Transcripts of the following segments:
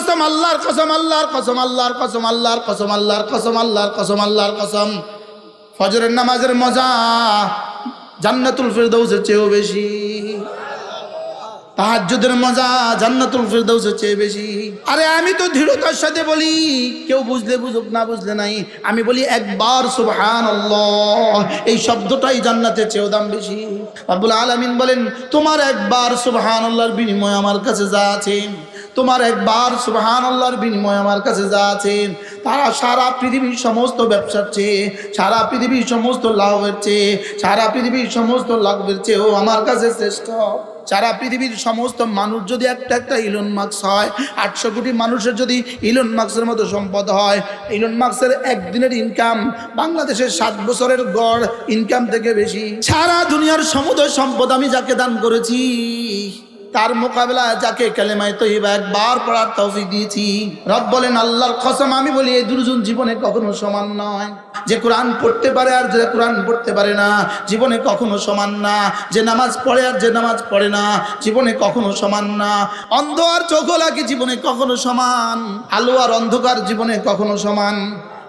কসম, আল্লাহর কসম, আল্লাহর কসম, আল্লাহর কসম, আল্লাহর কসম, আল্লাহর কসম, আল্লাহর কসম, আল্লাহর কসম, ফজরের নামাজের মজা জান্নাতুল ফিরদাউসের চেয়েও বেশি। তাহাজ্জুদের মজা জান্নাতুল ফিরদাউসের চেয়ে বেশি। আরে আমি তো দৃঢ়তার সাথে বলি, কেউ বুঝলে বুঝুক, না বুঝলে নাই, আমি বলি একবার সুবহানাল্লাহ, এই শব্দটাই জান্নাতের চেয়েও দাম বেশি। রব্বুল আলামিন বলেন, তোমার একবার সুবহানাল্লাহর বিনিময়ে আমার কাছে যা আছে, তোমার একবার সুবহানাল্লাহর বিনিময়ে আমার কাছে যা আছে, তারা সারা পৃথিবীর সমস্ত ব্যবসার চেয়ে, সারা পৃথিবীর সমস্ত লাভের চেয়ে, সারা পৃথিবীর সমস্ত লাভের চেয়েও আমার কাছে শ্রেষ্ঠ। সারা পৃথিবীর সমস্ত মানুষ যদি একটা ইলন মাস্ক হয়, 800 কোটি মানুষের যদি ইলন মাস্কের মতো সম্পদ হয়, ইলন মাস্কের একদিনের ইনকাম বাংলাদেশের 7 বছরের গড় ইনকাম থেকে বেশি। সারা দুনিয়ার সমুদয় সম্পদ আমি যাকে দান করেছি, তার মোকাবেলায় যাকে কালেমায়ে তয়্যিবা একবার পড়ার তৌফিক দিয়েছি, রব বলেন আল্লাহর কসম আমি বলি এই দুজন জীবনে কখনো সমান নয়। যে কোরআন পড়তে পারে আর যে কোরআন পড়তে পারে না জীবনে কখনো সমান না। যে নামাজ পড়ে আর যে নামাজ পড়ে না জীবনে কখনো সমান না। অন্ধ আর চোখওয়ালা কি জীবনে কখনো সমান? আলো আর অন্ধকার জীবনে কখনো সমান?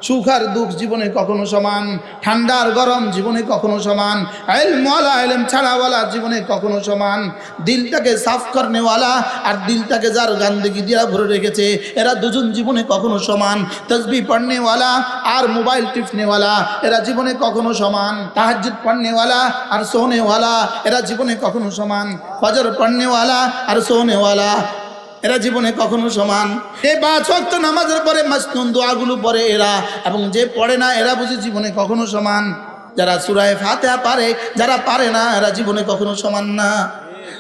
সুখ আর দুঃখ জীবনে কখনো সমান? ঠান্ডা আর গরম জীবনে কখনো সমান? ইলমওয়ালা ইলম ছাড়াওয়ালা জীবনে কখনো সমান? দিলটাকে সাফ করনেওয়ালা আর দিলটাকে যার গান্দেগি দিয়া ভরে রেখেছে, এরা দুজন জীবনে কখনো সমান? তসবিহ পড়নেওয়ালা আর মোবাইল টিপনেওয়ালা এরা জীবনে কখনো সমান? তাহাজ্জুদ পড়নেওয়ালা আর সোনেওয়ালা এরা জীবনে কখনো সমান? ফজর পড়নেওয়ালা আর সোনেওয়ালা এরা জীবনে কখনো সমান? যে 5 ওয়াক্ত নামাজের পরে মাসনুন দোয়াগুলো পড়ে এরা, এবং যে পড়ে না এরা বুঝি জীবনে কখনো সমান? যারা সূরা ফাতিহা পারে, যারা পারে না এরা জীবনে কখনো সমান না।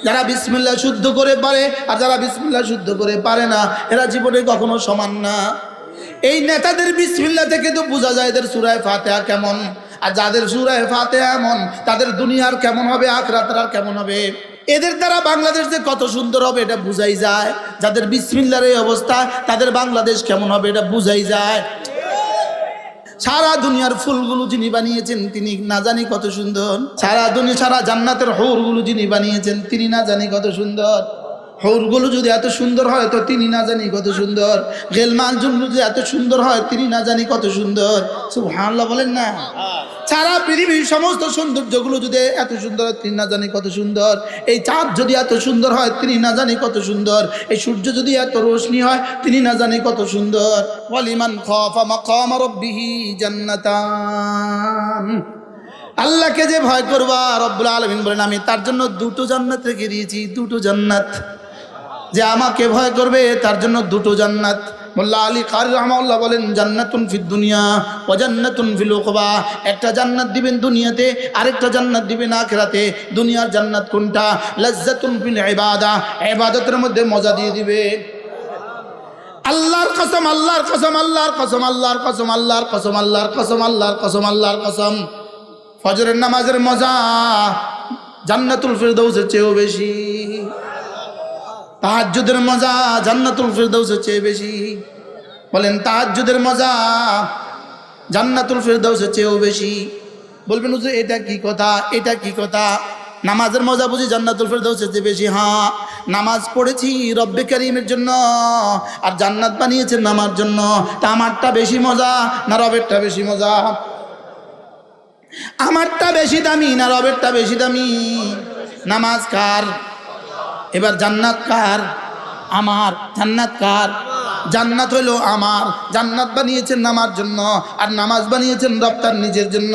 যারা বিসমিল্লাহ শুদ্ধ করে পারে আর যারা বিসমিল্লাহ শুদ্ধ করে পারে না এরা জীবনে কখনো সমান না। এই নেতাদের বিসমিল্লাহ থেকে তো বোঝা যায় এদের সূরা ফাতিহা কেমন, আর যাদের সূরা ফাতিহা এমন তাদের দুনিয়ার কেমন হবে, আখিরাতের কেমন হবে। এদের দ্বারা বাংলাদেশ যে কত সুন্দর হবে এটা বুঝাই যায়। যাদের বিসমিল্লাহর এই অবস্থা তাদের বাংলাদেশ কেমন হবে এটা বুঝাই যায়। সারা দুনিয়ার ফুলগুলো যিনি বানিয়েছেন তিনি না জানি কত সুন্দর। সারা জান্নাতের হৌরগুলো যিনি বানিয়েছেন তিনি না জানি কত সুন্দর। হৌরগুলো যদি এত সুন্দর হয় তো তিনি না জানি কত সুন্দর। গেলমান জুমলু যদি এত সুন্দর হয় তিনি না জানি কত সুন্দর। সুবহানাল্লাহ বলেন না? সারা পৃথিবীর সমস্ত সৌন্দর্যগুলো যদি এত সুন্দর হয় তিনি না জানি কত সুন্দর। এই চাঁদ যদি এত সুন্দর হয় তিনি না জানি কত সুন্দর। এই সূর্য যদি এত রোশনি হয় তিনি না জানি কত সুন্দর। ওয়ালিমান খাফা মাকাম রাব্বিহি জান্নাতান, আল্লাহকে যে ভয় করবা রব্বুল আলামিন বলেন আমি তার জন্য 2টো জান্নাত রেখে দিয়েছি। 2টো জান্নাত। যে আমাকে ভয় করবে তার জন্য 2টো জান্নাত। মোল্লা আলী কারি রাহমাহুল্লাহ বলেন জান্নাতুন ফিদ দুনিয়া ওয়া জান্নাতুন ফিল উকবা। একটা জান্নাত দিবেন দুনিয়াতে, আরেকটা জান্নাত দিবেন আখিরাতে। দুনিয়ার জান্নাত কোনটা? লাজ্জাতুন ফিল ইবাদা, ইবাদতের মধ্যে মজা দিয়ে দিবে। আল্লাহর কসম, আল্লাহর কসম, আল্লাহর কসম, আল্লাহর কসম, আল্লাহর কসম, আল্লাহর কসম, আল্লাহর কসম, আল্লাহর কসম, ফজরের নামাজের মজা জান্নাতুল ফিরদাউসের চেয়েও বেশি। তাহাজ্জুদের মজা জান্নাতুল ফিরদাউসের চেয়ে বেশি। বলেন তাহাজ্জুদের মজা জান্নাতুল ফিরদাউসের চেয়েও বেশি। বলবেন হুজুর এটা কি কথা, এটা কি কথা? নামাজের মজা বুঝি জান্নাতুল ফিরদাউসের চেয়ে বেশি? হ্যাঁ, নামাজ পড়েছি রব্বে কারীমের জন্য আর জান্নাত বানিয়েছেন আমার জন্য। তা আমারটা বেশি মজা না রবেরটা বেশি মজা? আমারটা বেশি দামি না রবেরটা বেশি দামি? নামাজ কার? এবার জান্নাত কার? আমার। জান্নাত কার? জান্নাত হইল আমার। জান্নাত বানিয়েছেন আমার জন্য আর নামাজ বানিয়েছেন রব তার নিজের জন্য।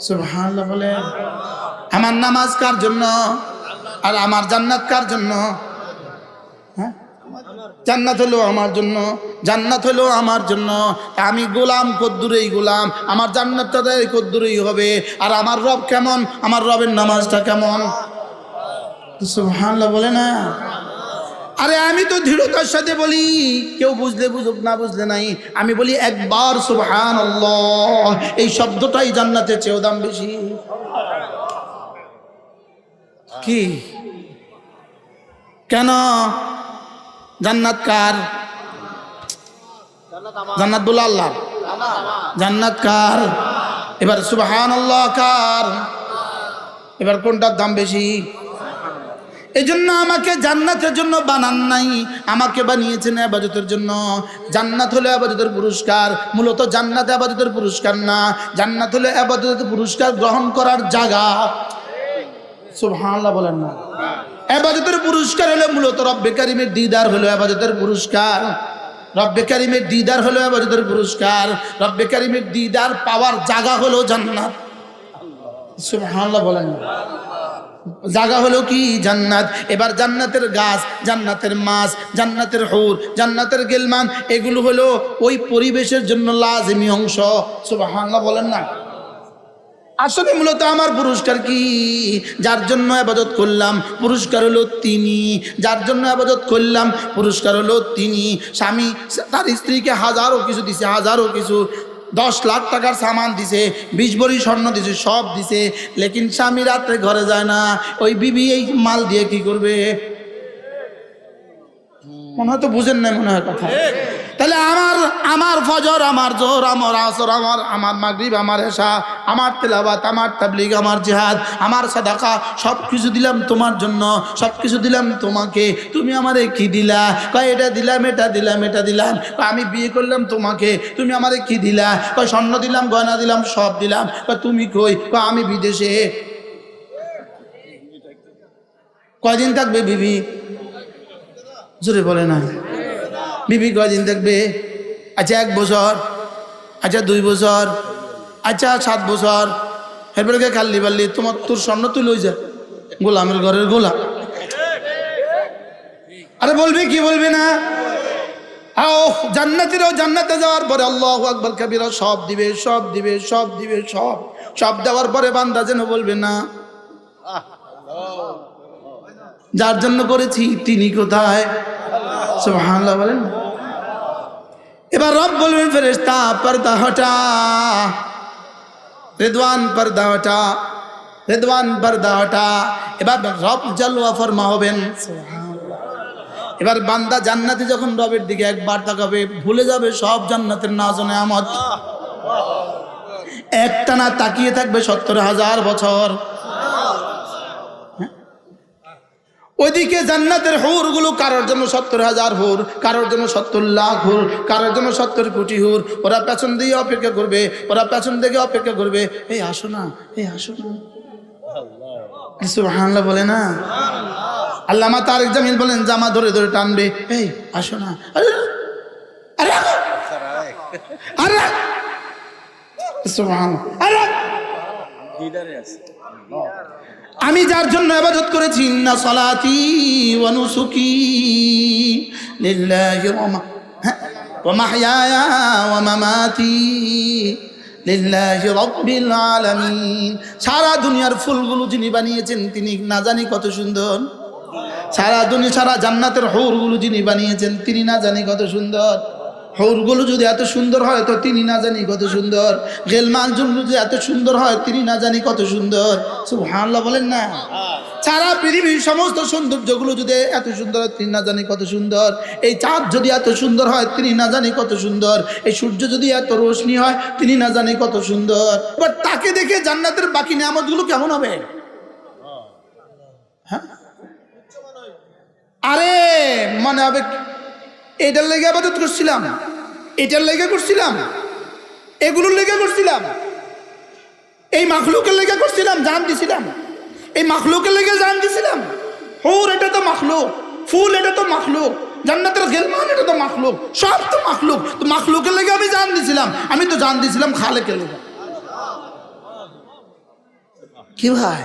সুবহানাল্লাহ বলেন। আমার নামাজ কার জন্য আর আমার জান্নাত কার জন্য? হ্যাঁ, জান্নাত হলো আমার জন্য, জান্নাত হলো আমার জন্য। আমি গোলাম কদ্দুরেই গোলাম, আমার জান্নাতটা কদ্দুরেই হবে। আর আমার রব কেমন? আমার রবের নামাজটা কেমন? সুবহানাল্লাহ বলে না? আরে আমি তো দৃঢ়তার সাথে বলি, কেউ বুঝলে বুঝুক, না বুঝলে নাই, আমি বলি একবার সুবহানাল্লাহ, এই শব্দটাই জান্নাতের চেয়েও দাম বেশি। কি? কেন? জান্নাত কার? জান্নাত বলে আল্লাহ। জান্নাত কার? এবার সুবহানাল্লাহ কার? এবার কোনটার দাম বেশি? এজন্য আমাকে জান্নাতের জন্য বানান নাই, আমাকে বানিয়েছেন ইবাদতের জন্য। জান্নাত হলো ইবাদতের পুরস্কার, মূলত জান্নাত ইবাদতের পুরস্কার না, জান্নাত হলো ইবাদতের পুরস্কার গ্রহণ করার জায়গা। সুবহানাল্লাহ বলেন না। ইবাদতের পুরস্কার হলো মূলত রব্বে কারীমের দিদার হলো ইবাদতের পুরস্কার। রব্বে কারীমের দিদার হলো ইবাদতের পুরস্কার। রব্বে কারীমের দিদার পাওয়ার জায়গা হলো জান্নাত। সুবহানাল্লাহ বলেন না। জায়গা হলো কি? জান্নাত। এবার জান্নাতের গাছ, জান্নাতের মাছ, জান্নাতের হুর, জান্নাতের গিলমান, এগুলো হলো ওই পরিবেশের জন্য লাজিমি অংশ। সুবহানাল্লাহ বলেন না। আসলে মূলত আমার পুরস্কার কি? যার জন্য ইবাদত করলাম পুরস্কার হলো তিনি। যার জন্য ইবাদত করলাম পুরস্কার হলো তিনি। স্বামী তার স্ত্রীকে হাজারো কিছু দিছে, হাজারো কিছু, 10 লাখ টাকার সামান দিছে, 20 ভরি স্বর্ণ দিছে, সব দিছে, লেকিন স্বামী রাত্রে ঘরে যায় না। ওই বিবি এই মাল দিয়ে কি করবে? মনে হয় তো বুঝেন না মনে হয় কথা। তাহলে আমার ফজর, আমার জোহর, আমার আসর, আমার মাগরিব, আমার এশা, আমার তেলাওয়াত, আমার তাবলীগ, আমার জিহাদ, আমার সাদাকা, সব কিছু দিলাম তোমার জন্য, সব কিছু দিলাম তোমাকে। তুমি আমারে কি দিলা? কয় এটা দিলাম, এটা দিলাম, এটা দিলাম। কয় আমি বিয়ে করলাম তোমাকে, তুমি আমারে কি দিলা? কয় স্বর্ণ দিলাম, গয়না দিলাম, সব দিলাম। কয় তুমি কই? কয় আমি বিদেশে। কয়দিন থাকবে বিবি? জোরে বলে না। বিবি কয়দিন থাকবে? আচ্ছা 1 বছর, আচ্ছা 2 বছর, আচ্ছা 7 বছর। এরপরে খাল্লি বাল্লি তোর স্বর্ণ তুই লই যা, গোলামের ঘরের গোলাম। আরে বলবি কি বলবি না? আও জান্নাতিরাও জান্নাতে যাওয়ার পরে আল্লাহু আকবার কাবীরা সব দিবে, সব দিবে, সব দিবে, সব সব দেওয়ার পরে বান্দা যেন বলবে না যার জন্য করেছি তিনি কোথায়? সুবহানাল্লাহ বলেন। এবার রব বলবেন ফেরেশতা পর্দা হটা, রিদওয়ান পর্দা হটা, রিদওয়ান পর্দা হটা। এবার রব জালওয়া ফরমা হবেন। এবার বান্দা জান্নাতে যখন রবের দিকে একবার তাকাবে ভুলে যাবে সব জান্নাতের নাজ ও নেয়ামত। একটানা তাকিয়ে থাকবে 70,000 বছর। ওইদিকে জান্নাতের হুর গুলো কারোর জন্য 70,000 হুর, কারোর জন্য 70 লাখ হুর, কারোর জন্য 70 কোটি হুর। ওরা পেছন দিয়ে অপেক্ষা করবে, ওরা পেছন দিকে অপেক্ষা করবে, এই আসো না, এই আসো না। সুবহানাল্লাহ বলে না। আল্লামা তারিক জামিল বলেন জামা ধরে ধরে টানবে, এই আসো না। আরে আরে সুবহানাল্লাহ। আরে আমি যার জন্য ইবাদত করেছি, ইন্না সলাতি ওয়া নুসুকি লিল্লাহি ওয়া মাহইয়ায়া ওয়া মামাতি লিল্লাহি রাব্বিল আলামিন। সারা দুনিয়ার ফুলগুলো যিনি বানিয়েছেন তিনি না জানি কত সুন্দর। সারা দুনিয়া, সারা জান্নাতের হুরগুলো যিনি বানিয়েছেন তিনি না জানি কত সুন্দর। হুরগুলো যদি এত সুন্দর হয় তো তিনি না জানি কত সুন্দর। গেলমান যদি এত সুন্দর হয় তিনি না জানি কত সুন্দর। সুবহানাল্লাহ বলেন না। সারা পৃথিবীর সমস্ত সৌন্দর্যগুলো যদি এত সুন্দর হয় তিনি না জানি কত সুন্দর। এই চাঁদ যদি এত সুন্দর হয় তিনি না জানি কত সুন্দর। এই সূর্য যদি এত রোশনি হয় তিনি না জানি কত সুন্দর। বাট তাকে দেখে জান্নাতের বাকি নিয়ামতগুলো কেমন হবে? হ্যাঁ, আরে মনে হবে এটার লেগে ইবাদত করছিলাম, এটার লেগে করছিলাম, এগুলোর লেগে করছিলাম, এই মাখলুকের লেগে করছিলাম, জান দিছিলাম, এই মাখলুকের লেগে জান দিছিলাম। হুর এটা তো মাখলুক, ফুল এটা তো মাখলুক, জান্নাতের গিলমান এটা তো মাখলুক, সব তো মাখলুক। তো মাখলুকের লেগে আমি জান দিছিলাম, আমি তো জান দিছিলাম খালেকের লেগে। কি ভাই?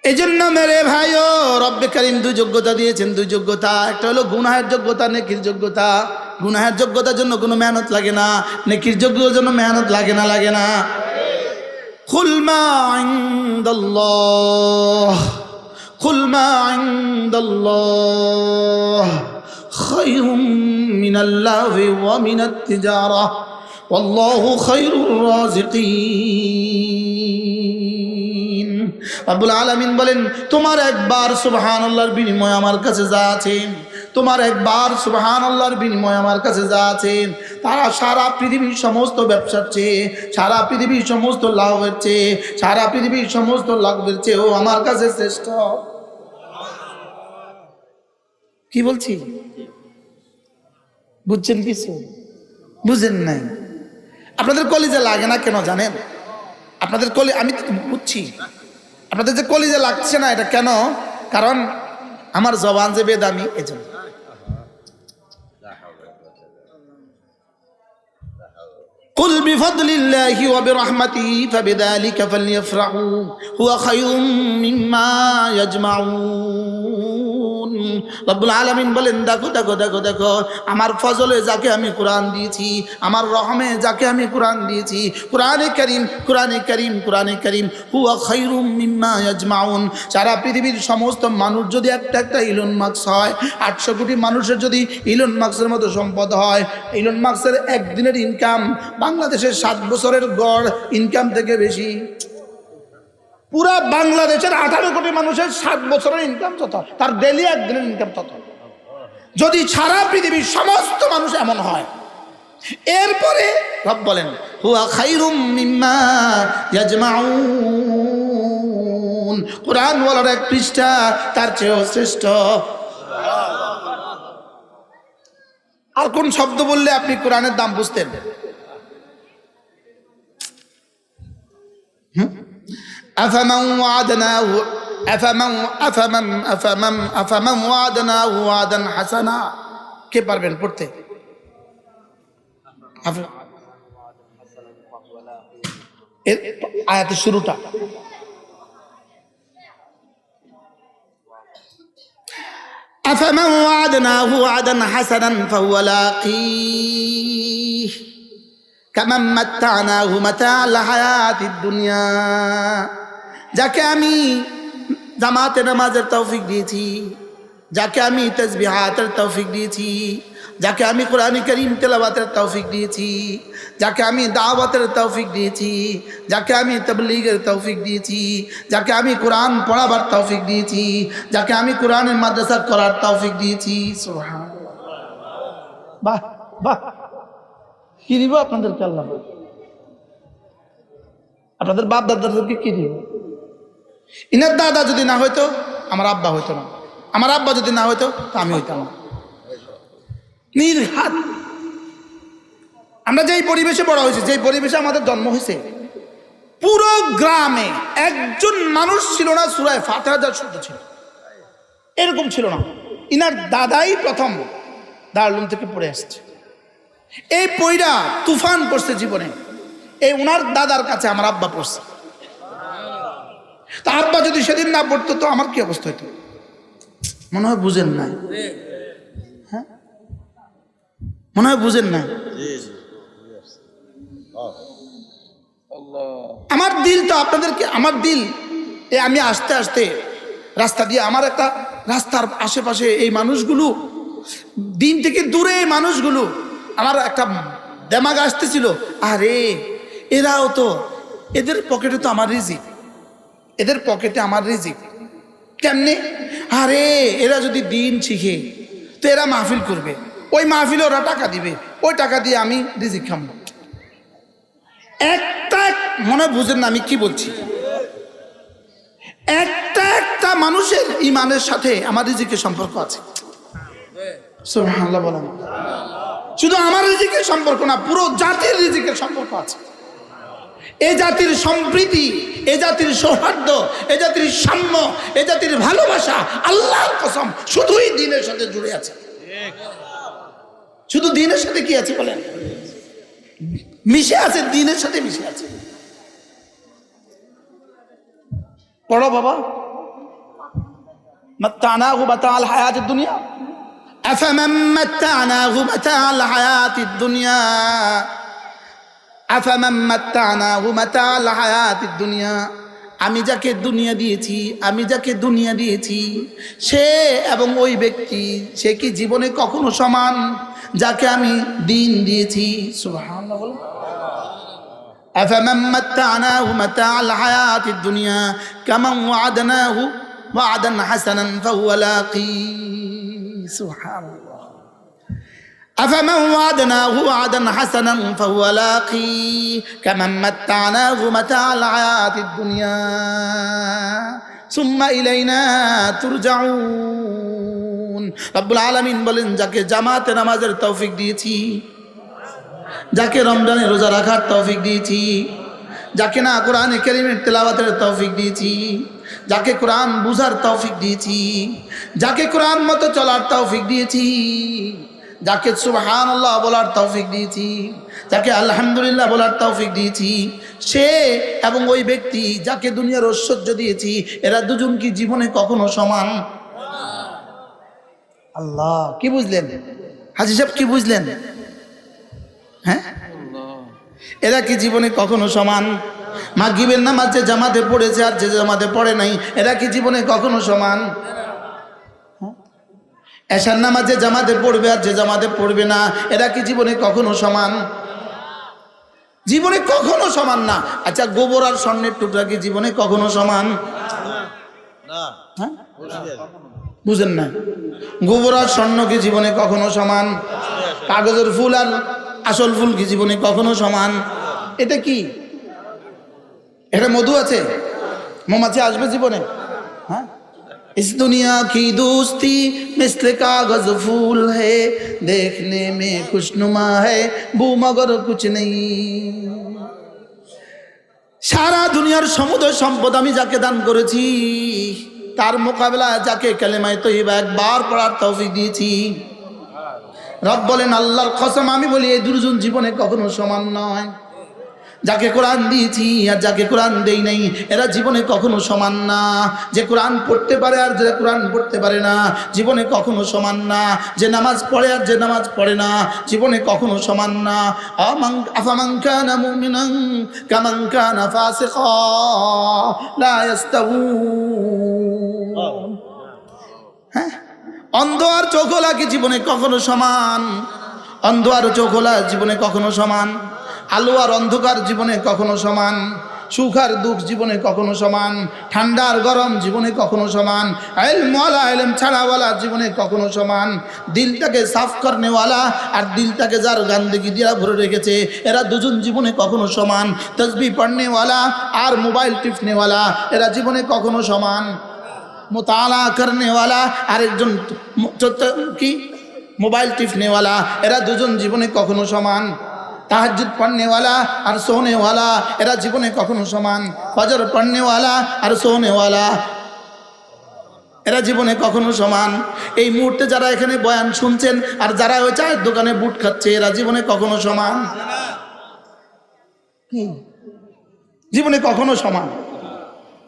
এই জন্য মেরে ভাইও রব্বে কারীম 2 যোগ্যতা দিয়েছেন, 2 যোগ্যতা। একটা হলো গুনাহের যোগ্যতা, নেকির যোগ্যতা। গুনাহের যোগ্যতার জন্য কোনো মেহনত লাগে না, নেকির যোগ্যতার জন্য মেহনত লাগে না, লাগে না। কুল মা ইনদাল্লাহ, কুল মা ইনদাল্লাহ খায়রুম মিনাল্লাহি ওয়া মিনাত তিজারা ওয়াল্লাহু খায়রুর রাযিকিন। রব্বুল আলামিন বলেন তোমার একবার সুবহানাল্লাহর বিনিময়ে আমার কাছে যা আছে তোমার একবার সুবহানাল্লাহর বিনিময়ে আমার কাছে যা আছেন তারা সারা পৃথিবীর সমস্ত ব্যবসার চেয়ে, সারা পৃথিবীর সমস্ত লাভের চেয়ে, সারা পৃথিবীর সমস্ত লাভের চেয়েও আমার কাছে শ্রেষ্ঠ। কি বলছি বুঝছেন? কিছু বুঝেন নাই? আপনাদের কলিজা লাগে না কেন জানেন? আপনাদের আমি বুঝছি আপনাদের যে কলিজা লাগছে না, এটা কেন? কারণ আমার জবান যে বেদামি, এজন্য। قل بفضل الله وبرحمته فبذلك فليفرحوا هو خير مما يجمعون। রব্বুল আলামিন বলেন, দেখো দেখো দেখো দেখো, আমার ফজলে যাকে আমি কোরআন দিয়েছি, আমার রহমে যাকে আমি কোরআন দিয়েছি, কোরআনে কারীম কোরআনে কারীম কোরআনে কারীম হুয়া খায়রুম মিম্মা ইয়াজমাউন। সারা পৃথিবীর সমস্ত মানুষ যদি একটা একটা ইলন মাস্ক হয়, 800 কোটি মানুষের যদি ইলন মাস্কের মতো সম্পদ হয়, ইলন মাস্কের একদিনের ইনকাম বাংলাদেশের 7 বছরের গড় ইনকাম থেকে বেশি। পুরা বাংলাদেশের 18 কোটি মানুষের 7 বছরের ইনকাম যত, তার ডেলি একদিনের ইনকাম তত। যদি সারা পৃথিবীর সমস্ত মানুষ এমন হয়, এরপরে রব বলেন হুয়া খায়রুম মিম্মা ইয়াজমাউন। কোরআন ওয়ালার এক পৃষ্ঠা তার চেয়েও শ্রেষ্ঠ। আর কোন শব্দ বললে আপনি কোরআনের দাম বুঝতেন? أفمن وعدناه وعدا حسنا। কে পারবেন পড়তে? আয়াতের শুরুটা أفمن وعدناه وعدا حسنا فهو لاقيه كمن متعناه متاع الحياة الدنيا। যাকে আমি জামাতে নামাজের তৌফিক দিয়েছি, যাকে আমি তাসবিহাতের তৌফিক দিয়েছি, যাকে আমি কোরআন কারীম তেলাওয়াতের তৌফিক দিয়েছি, যাকে আমি দাওয়াতের তৌফিক দিয়েছি, যাকে আমি তাবলীগের তৌফিক দিয়েছি, যাকে আমি কোরআন পড়াবার তৌফিক দিয়েছি, যাকে আমি কোরআনের মাদ্রাসা করার তৌফিক দিয়েছি। সুবহানাল্লাহ। বাহ বাহ, কি দিব আপনাদেরকে আল্লাহ? আপনাদের বাপ দাদাদেরকে কি দিব? ইনার দাদা যদি না হইতো আমার আব্বা হইতো না, আমার আব্বা যদি না হইতো তা আমি হইতাম না। নির্ঘাত। আমরা যেই পরিবেশে বড় হয়েছি, যেই পরিবেশে আমাদের জন্ম হয়েছে, পুরো গ্রামে একজন মানুষ ছিল না সূরা ফাতিহা যার শুদ্ধ ছিল, এরকম ছিল না। ইনার দাদাই প্রথম দারুল থেকে পড়ে আসছে। এই পয়রা তুফান পড়ছে জীবনে, এই উনার দাদার কাছে আমার আব্বা পড়ছে। তা আব্বা যদি সেদিন না পড়তো তো আমার কি অবস্থা হইতো? মনে হয় বুঝেন না, হ্যাঁ মনে হয় বুঝেন না। আমার দিল তো আপনাদেরকে, আমার দিল আমি আস্তে আস্তে রাস্তা দিয়ে, আমার একটা রাস্তার আশেপাশে এই মানুষগুলো, দিন থেকে দূরে এই মানুষগুলো, আমার একটা দেমাগ আসতেছিল, আরে এরাও তো, এদের পকেটে তো আমার রিজিক, এদের পকেটে আমার রিজিক কেমনে? আরে এরা যদি দিন শিখে তো এরা মাহফিল করবে, ওই মাহফিলে ওরা টাকা দিবে, ওই টাকা দিয়ে আমি রিজিক খাবো। একটা মনে বুঝেন না আমি কি বলছি? একটা একটা মানুষের ইমানের সাথে আমার রিজিকের সম্পর্ক আছে। সুবহানাল্লাহ বলেন। শুধু আমার রিজিকের সম্পর্ক না, পুরো জাতির রিজিকের সম্পর্ক আছে। এই জাতির সম্প্রীতি, এই জাতির সৌহার্দ্য, এই জাতির সাম্য, এই জাতির ভালোবাসা আল্লাহর কসম শুধুই দ্বীনের সাথে জুড়ে আছে। শুধু দ্বীনের সাথে কি আছে বলেন? মিশে আছে, দ্বীনের সাথে মিশে আছে। পড়ো বাবা। মাত্তানাহু মাতাআল হায়াতিদ দুনিয়া আফামান মাত্তানাহু মাতাআল হায়াতিদ দুনিয়া আফামান মাত্তানাহু মাতাআল হায়াতিদ দুনিয়া। আমি যাকে দুনিয়া দিয়েছি, আমি যাকে দুনিয়া দিয়েছি, সে এবং ওই ব্যক্তি, সে কি জীবনে কখনো সমান যাকে আমি দিন দিয়েছি? সুবহানাল্লাহ বলেন। আফামান মাত্তানাহু মাতাআল হায়াতিদ দুনিয়া কামান ওয়া'আদনাহু ওয়া'দান হাসানান ফাহুয়া লাকী। সুবহানাল্লাহ। أفمن وعدناه وعدا حسنا فهو لاقي كمن متعناه متاع الحياة الدنيا ثم إلينا ترجعون। রব্বুল আলামিন বলেন, যাকে জামাতে নামাজের তৌফিক দিয়েছি, যাকে রমজানে রোজা রাখার তৌফিক দিয়েছি, যাকে না কোরআনে কারীমের তেলাওয়াতের তৌফিক দিয়েছি, যাকে কোরআন বুঝার তৌফিক দিয়েছি, যাকে কোরআন মতো চলার তৌফিক দিয়েছি, যাকে সুবহানাল্লাহ বলার তৌফিক দিয়েছি, যাকে আলহামদুলিল্লাহ বলার তৌফিক দিয়েছি, সে এবং ওই ব্যক্তি যাকে দুনিয়ার ঐশ্বর্য দিয়েছি, এরা দুজন কি জীবনে কখনো সমান? আল্লাহ, কি বুঝলেন হাজী সাহেব, কি বুঝলেন? হ্যাঁ, এরা কি জীবনে কখনো সমান? মাগরিবের নামাজ যে জামাতে পড়েছে আর যে জামাতে পড়ে নাই, এরা কি জীবনে কখনো সমান? এশার নামাজে জামাতে পড়বে আর যে জামাতে পড়বে না, এরা কি জীবনে কখনো সমান? জীবনে কখনো সমান না। আচ্ছা, গোবর আর স্বর্ণের টুকরা কি জীবনে কখনো সমান? বুঝেন না? গোবর আর স্বর্ণ কি জীবনে কখনো সমান? কাগজের ফুল আর আসল ফুল কি জীবনে কখনো সমান? এটা কি? এটা মধু আছে, মৌমাছি আসবে জীবনে? হ্যাঁ, इस दुनिया की दोस्ती मिस्ल कागज फूल है देखने में खुशनुमा है बू मगर कुछ नहीं। সারা দুনিয়ার সমুদ্র সম্পদ আমি যাকে দান করেছি, তার মোকাবেলায় যাকে কালেমায়ে তয়্যিবা একবার পড়ার তৌফিক দিয়েছি, রব বলেন আল্লাহর কসম আমি বলি এই দুজন জীবনে কখনো সমান নয়। যাকে কোরআন দিয়েছি আর যাকে কোরআন দেই নাই, এরা জীবনে কখনো সমান না। যে কোরআন পড়তে পারে আর যে কোরআন পড়তে পারে না, জীবনে কখনো সমান না। যে নামাজ পড়ে আর যে নামাজ পড়ে না, জীবনে কখনো সমান না। আফামান কানা মুমিনান কামান কানা ফাসিকা লা ইস্তাউন। হ্যাঁ, অন্ধ আর চোখওয়ালা কি জীবনে কখনো সমান? অন্ধ আর চোখওয়ালা জীবনে কখনো সমান? আলো আর অন্ধকার জীবনে কখনো সমান? সুখ আর দুঃখ জীবনে কখনো সমান? ঠান্ডা আর গরম জীবনে কখনো সমান? ইলমওয়ালা ইলম ছাড়াওয়ালা জীবনে কখনো সমান? দিলটাকে সাফ করনেওয়ালা আর দিলটাকে যার গান্দেগি দিয়া ভরে রেখেছে, এরা দুজন জীবনে কখনো সমান? তসবিহ পড়নেওয়ালা আর মোবাইল টিপনেওয়ালা, এরা জীবনে কখনো সমান? মুতালা করনেওয়ালা আর একজন কি মোবাইল টিপনেওয়ালা, এরা দুজন জীবনে কখনো সমান? তাহাজ্জুদ পড়নেওয়ালা আর সোনেওয়ালা, এরা জীবনে কখনো সমান? ফজর পড়নেওয়ালা আর সোনেওয়ালা, এরা জীবনে কখনো সমান? এই মুহূর্তে যারা এখানে বয়ান শুনছেন আর যারা ওই চায়ের দোকানে বুট খাচ্ছে, এরা জীবনে কখনো সমান? জীবনে কখনো সমান?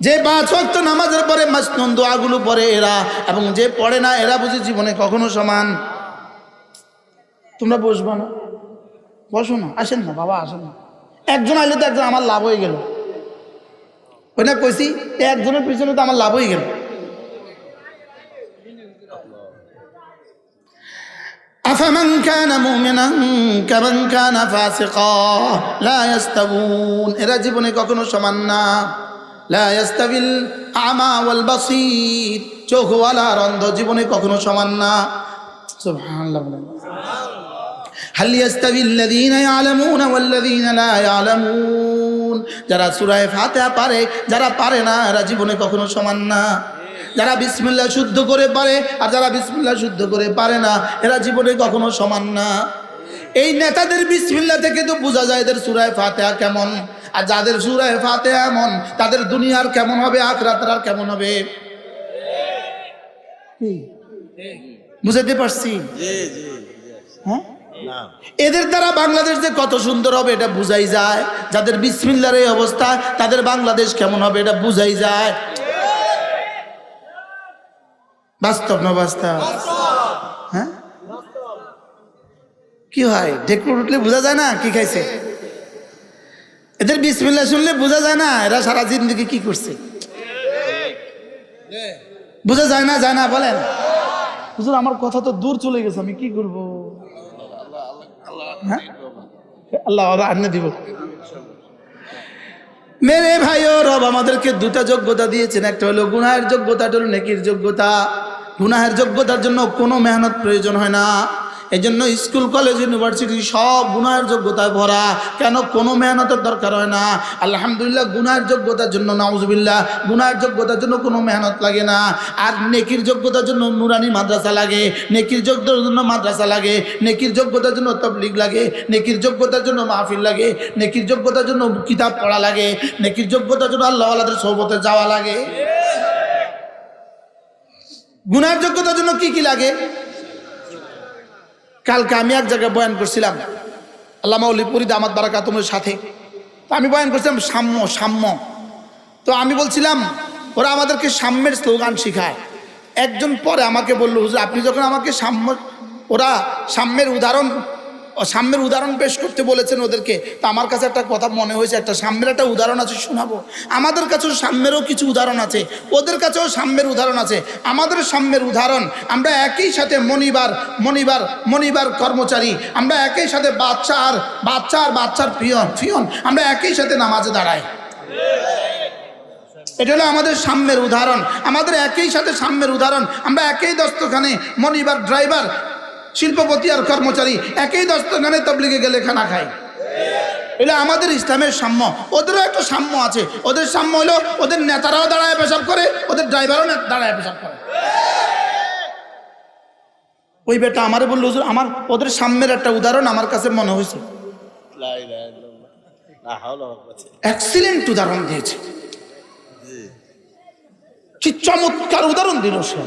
যে 5 ওয়াক্ত নামাজের পরে মাসনুন দোয়াগুলো পড়ে এরা, এবং যে পড়ে না, এরা বুঝি জীবনে কখনো সমান? তোমরা বসবো না? বসো না, আসেন না বাবা, আসেন না। একজন আইলে তো একজন আমার লাভ হয়ে গেল। ওই না কইছি, একজনের পিছনে তো আমার লাভ হয়ে গেল। আফামান কানা মুমিনান কামান কানা ফাসিকা লা ইস্তাউন। এরা জীবনে কখনো সমান না। লা ইস্তাবিল আমা ওয়াল বাসীর, চোখওয়ালা আর অন্ধ জীবনে কখনো সমান না। সুবহানাল্লাহ। হাল ইয়াস্তাবিল্লাযীনা ইয়ালামুনা ওয়াল্লাযীনা লা ইয়ালামুন। যারা সূরা ফাতিহা পারে, যারা পারে না, এরা জীবনে কখনো সমান না। যারা বিসমিল্লাহ শুদ্ধ করে পারে আর যারা বিসমিল্লাহ শুদ্ধ করে পারে না, এরা জীবনে কখনো সমান না। এই নেতাদের বিসমিল্লাহ থেকে তো বোঝা যায় এদের সূরা ফাতিহা কেমন, আর যাদের সূরা ফাতিহা এমন, তাদের দুনিয়ার কেমন হবে, আখিরাতের আর কেমন হবে। বুঝাতে পারছি? হ্যাঁ, এদের দ্বারা বাংলাদেশ যে কত সুন্দর হবে এটা বুঝাই যায়। যাদের বিসমিল্লাহর এই অবস্থা, তাদের বাংলাদেশ কেমন হবে এটা বুঝাই যায়। বাস্তব না বাস্তব? হ্যাঁ, কি হয়, ঢেকুর উঠলে বোঝা যায় না কি খাইছে। এদের বিসমিল্লাহ শুনলে বোঝা যায় না এরা সারা জিন্দগি কি করছে। বোঝা যায় না, যায় না? বলেন হুজুর, আমার কথা তো দূর চলে গেছে, আমি কি করবো? আল্লাহ আন্না দিব। মেরে ভাই ও রব আমাদেরকে দুটা যোগ্যতা দিয়েছেন, একটা হলো গুনাহের যোগ্যতা, একটা হলো নেকির যোগ্যতা। গুনাহের যোগ্যতার জন্য কোনো মেহনত প্রয়োজন হয় না। এই জন্য স্কুল কলেজ ইউনিভার্সিটি সব গুনাহের যোগ্যতায় ভরা। কেন? কোনো মেহনতের দরকার হয় না। আলহামদুলিল্লাহ, গুনাহের যোগ্যতার জন্য, নাউজুবিল্লাহ, গুনাহের যোগ্যতার জন্য কোনো মেহনত লাগে না। আর নেকির যোগ্যতার জন্য নুরানি মাদ্রাসা লাগে, নেকির যোগ্যতার জন্য মাদ্রাসা লাগে, নেকির যোগ্যতার জন্য তাবলীগ লাগে, নেকির যোগ্যতার জন্য মাহফিল লাগে, নেকির যোগ্যতার জন্য কিতাব পড়া লাগে, নেকির যোগ্যতার জন্য আল্লাহওয়ালাদের সোহবতে যাওয়া লাগে। গুনাহের যোগ্যতার জন্য কি কি লাগে? কালকে আমি এক জায়গায় বয়ান করছিলাম, আল্লামা ওলি ফরিদ আহমদ বারাকাতুমের সাথে। তো আমি বয়ান করছিলাম সাম্য সাম্য। তো আমি বলছিলাম ওরা আমাদেরকে সাম্যের স্লোগান শেখায়। একজন পরে আমাকে বলল, হুজুর আপনি যখন আমাকে ওরা সাম্যের উদাহরণ পেশ করতে বলেছেন ওদেরকে, তো আমার কাছে একটা কথা মনে হয়েছে, একটা সাম্যের একটা উদাহরণ আছে, শোনাবো। আমাদের কাছেও সাম্যেরও কিছু উদাহরণ আছে, ওদের কাছেও সাম্যের উদাহরণ আছে। আমাদের সাম্যের উদাহরণ, আমরা একই সাথে মনিবার কর্মচারী, আমরা একই সাথে বাচ্চার পিয়ন, আমরা একই সাথে নামাজে দাঁড়াই। এটা হলো আমাদের সাম্যের উদাহরণ। আমাদের একই সাথে সাম্যের উদাহরণ, আমরা একই দস্তখানে মনিবার ড্রাইভার, শিল্পপতি আর কর্মচারী, একই দস্তখানে তাবলীগে গেলে খানা খায়। এটা আমাদের ইসলামের সাম্য। ওদেরও একটা সাম্য আছে। ওদের সাম্য হলো ওদের নেতারাও দাঁড়ায় পেশাব করে, ওদের ড্রাইভারও দাঁড়ায় পেশাব করে। ওই বেটা আমারে বলল, হুজুর আমার ওদের সাম্যের একটা উদাহরণ আমার কাছে মনে হয়েছে। এক্সিলেন্ট উদাহরণ দিয়েছে, কি চমৎকার উদাহরণ দিল সে।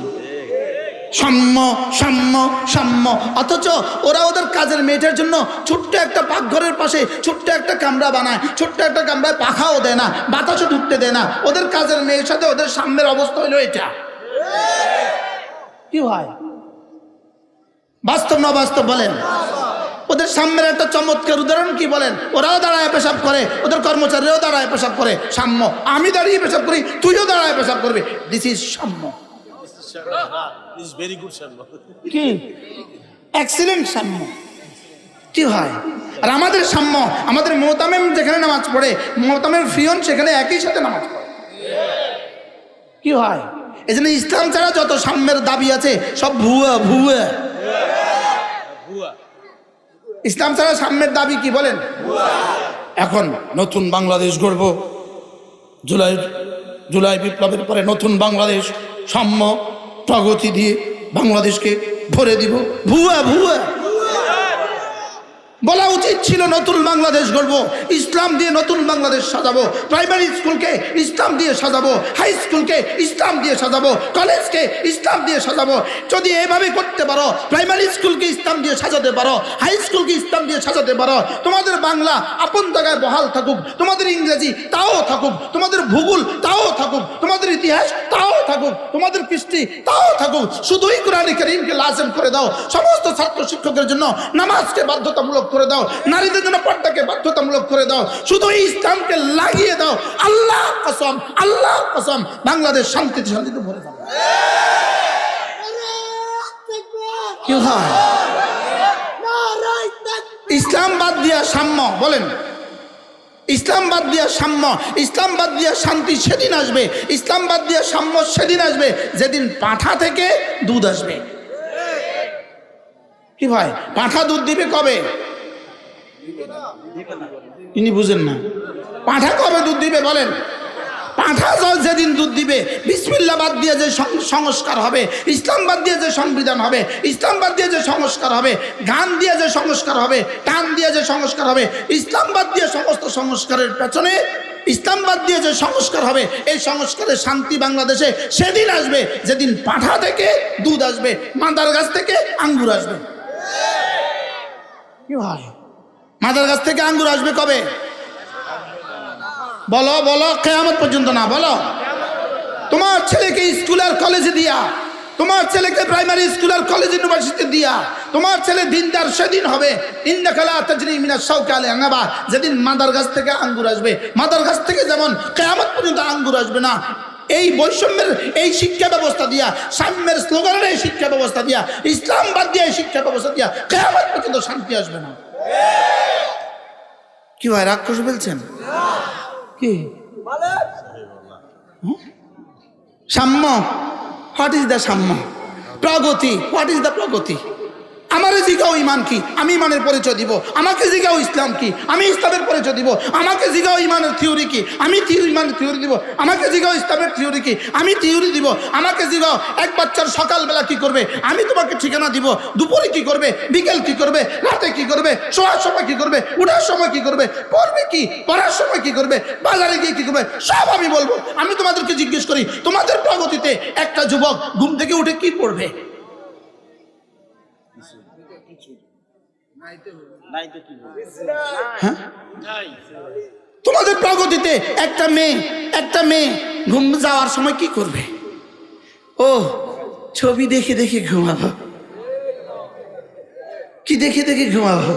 সাম্য সাম্য সাম্য, অথচ ওরা ওদের কাজের মেয়েটার জন্য ছোট্ট একটা পাকঘরের পাশে ছোট্ট একটা কামরা বানায়, ছোট্ট একটা কামরায় পাখাও দেয় না, বাতাসও ঢুকতে দেয় না। ওদের কাজের মেয়ের সাথে ওদের সাম্যের অবস্থা হইল এটা। কি হয়? বাস্তব না বাস্তব বলেন? ওদের সাম্যের একটা চমৎকার উদাহরণ কি বলেন? ওরাও দাঁড়ায় পেশাব করে, ওদের কর্মচারীরাও দাঁড়ায় পেশাব করে। সাম্য, আমি দাঁড়িয়ে পেশাব করি, তুইও দাঁড়ায় পেশাব করবি। দিস ইজ সাম্য। কি এক্সিলেন্ট সাম্য। কি হয়? আর আমাদের সাম্য, আমাদের মোহতামেম যেখানে নামাজ পড়ে, মোহতামেম ফিয়ন সেখানে একই সাথে নামাজ পড়ে। কি হয়? এই জন্য ইসলাম ছাড়া যত সাম্যের দাবি আছে সব ভুয়া ভুয়া। ইসলাম ছাড়া সাম্যের দাবি কি বলেন? এখন নতুন বাংলাদেশ গড়ব, জুলাই বিপ্লবের পরে নতুন বাংলাদেশ, সাম্য প্রগতি দিয়ে বাংলাদেশকে ভরে দিব। ভুয়া ভুয়া। বলা উচিত ছিল নতুন বাংলাদেশ গড়ব, ইসলাম দিয়ে নতুন বাংলাদেশ সাজাবো। প্রাইমারি স্কুলকে ইসলাম দিয়ে সাজাবো, হাই স্কুলকে ইসলাম দিয়ে সাজাবো, কলেজকে ইসলাম দিয়ে সাজাবো। যদি এভাবে করতে পারো, প্রাইমারি স্কুলকে ইসলাম দিয়ে সাজাতে পারো, হাই স্কুলকে ইসলাম দিয়ে সাজাতে পারো, তোমাদের বাংলা আপন জায়গায় বহাল থাকুক, তোমাদের ইংরেজি তাও থাকুক, তোমাদের ভূগোল তাও থাকুক, তোমাদের ইতিহাস তাও থাকুক, তোমাদের কৃষ্টি তাও থাকুক, শুধুই কোরআনে কারীমকে লাজিম করে দাও। সমস্ত ছাত্র শিক্ষকের জন্য নামাজকে বাধ্যতামূলক করে দাও, নারীদের জন্য পর্দাকে বাধ্যতামূলক করে দাও, শুধু ইসলামকে লাগিয়ে দাও। আল্লাহ কসম, আল্লাহ কসম, বাংলাদেশ শান্তিতে ভরে যাবে। কি হয়? ইসলাম বাদ দিয়া সাম্য বলেন, ইসলাম বাদ দিয়া সাম্য, ইসলাম বাদ দিয়া শান্তি সেদিন আসবে, ইসলাম বাদ দিয়া সাম্য সেদিন আসবে যেদিন পাঁঠা থেকে দুধ আসবে। কি ভাই? পাঁঠা দুধ দিবে কবে? তিনি বুঝেন না। পাঁঠা কবে দুধ দিবে বলেন? পাঁঠা যেদিন দুধ দিবে, বিসমিল্লাহ বাদ দিয়ে যে সংস্কার হবে, ইসলাম বাদ দিয়ে যে সংবিধান হবে, ইসলাম বাদ দিয়ে যে সংস্কার হবে, গান দিয়ে যে সংস্কার হবে, টান দিয়ে যে সংস্কার হবে, ইসলাম বাদ দিয়ে সমস্ত সংস্কারের পেছনে ইসলাম বাদ দিয়ে যে সংস্কার হবে, এই সংস্কারের শান্তি বাংলাদেশে সেদিন আসবে যেদিন পাঁঠা থেকে দুধ আসবে, মাদার গাছ থেকে আঙ্গুর আসবে। কি ভাই? মাদার গাছ থেকে আঙ্গুর আসবে কবে? বলো বলো, কিয়ামত পর্যন্ত না। বলো, তোমার ছেলেকে স্কুল আর কলেজে দিয়া, তোমার ছেলেকে প্রাইমারি স্কুল আর কলেজ ইউনিভার্সিটি দিয়া তোমার ছেলে দিনদার সেদিন হবে। ইন্নাকা লা তাজরি মিনাশ শাওকি আলা নাবা, যেদিন মাদার গাছ থেকে আঙ্গুর আসবে। মাদার গাছ থেকে যেমন কিয়ামত পর্যন্ত আঙ্গুর আসবে না, এই বৈষম্যের এই শিক্ষা ব্যবস্থা দিয়া, সাম্যের স্লোগানের এই শিক্ষা ব্যবস্থা দিয়া, ইসলাম বাদ দিয়ে এই শিক্ষা ব্যবস্থা দিয়া কিয়ামত পর্যন্ত শান্তি আসবে না। কি ভাই রাক্ষস বলছেন? কি সাম্য? হোয়াট ইজ দ্য সাম্য? প্রগতি, হোয়াট ইজ দ্য প্রগতি? আমারে জিগাও ইমান কি, আমি ইমানের পরিচয় দিব। আমাকে জিগাও ইসলাম কি, আমি ইসলামের পরিচয় দিব। আমাকে জিগাও ইমানের থিওরি কি, আমি ইমানের থিওরি দিব। আমাকে জিগাও ইসলামের থিওরি কি, আমি থিওরি দিব। আমাকে জিগাও এক বাচ্চার সকালবেলা কি করবে, আমি তোমাকে ঠিকানা দিব। দুপুরে কি করবে, বিকেল কি করবে, রাতে কি করবে, শোয়ার সময় কি করবে, উঠার সময় কি করবে, পড়বে কি, পড়ার সময় কি করবে, বাজারে গিয়ে কি করবে, সব আমি বলবো। আমি তোমাদেরকে জিজ্ঞেস করি, তোমাদের প্রগতিতে একটা যুবক ঘুম থেকে উঠে কি পড়বে? তোমাদের প্রগতিতে একটা মেয়ে ঘুম যাওয়ার সময় কি করবে? ও ছবি দেখে দেখে ঘুমাবো। কি দেখে দেখে ঘুমাবো?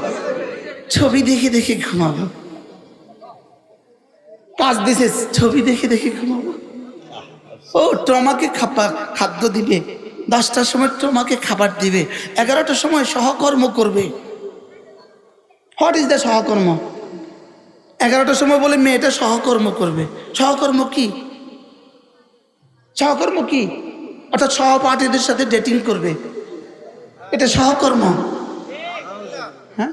ছবি দেখে দেখে ঘুমাবো। পাঁচ দিছে ছবি দেখে দেখে ঘুমাবো। ও তোমাকে খাদ্য দিবে, 10টার সময় তোমাকে খাবার দিবে, 11টার সময় সহকর্ম করবে। হোয়াট ইজ দ্য সহকর্ম? 11টার সময় বলে মেয়েটা সহকর্ম করবে। সহকর্ম কি? সহকর্ম কি? অর্থাৎ সহপাঠীদের সাথে ডেটিং করবে, এটা সহকর্ম? হ্যাঁ,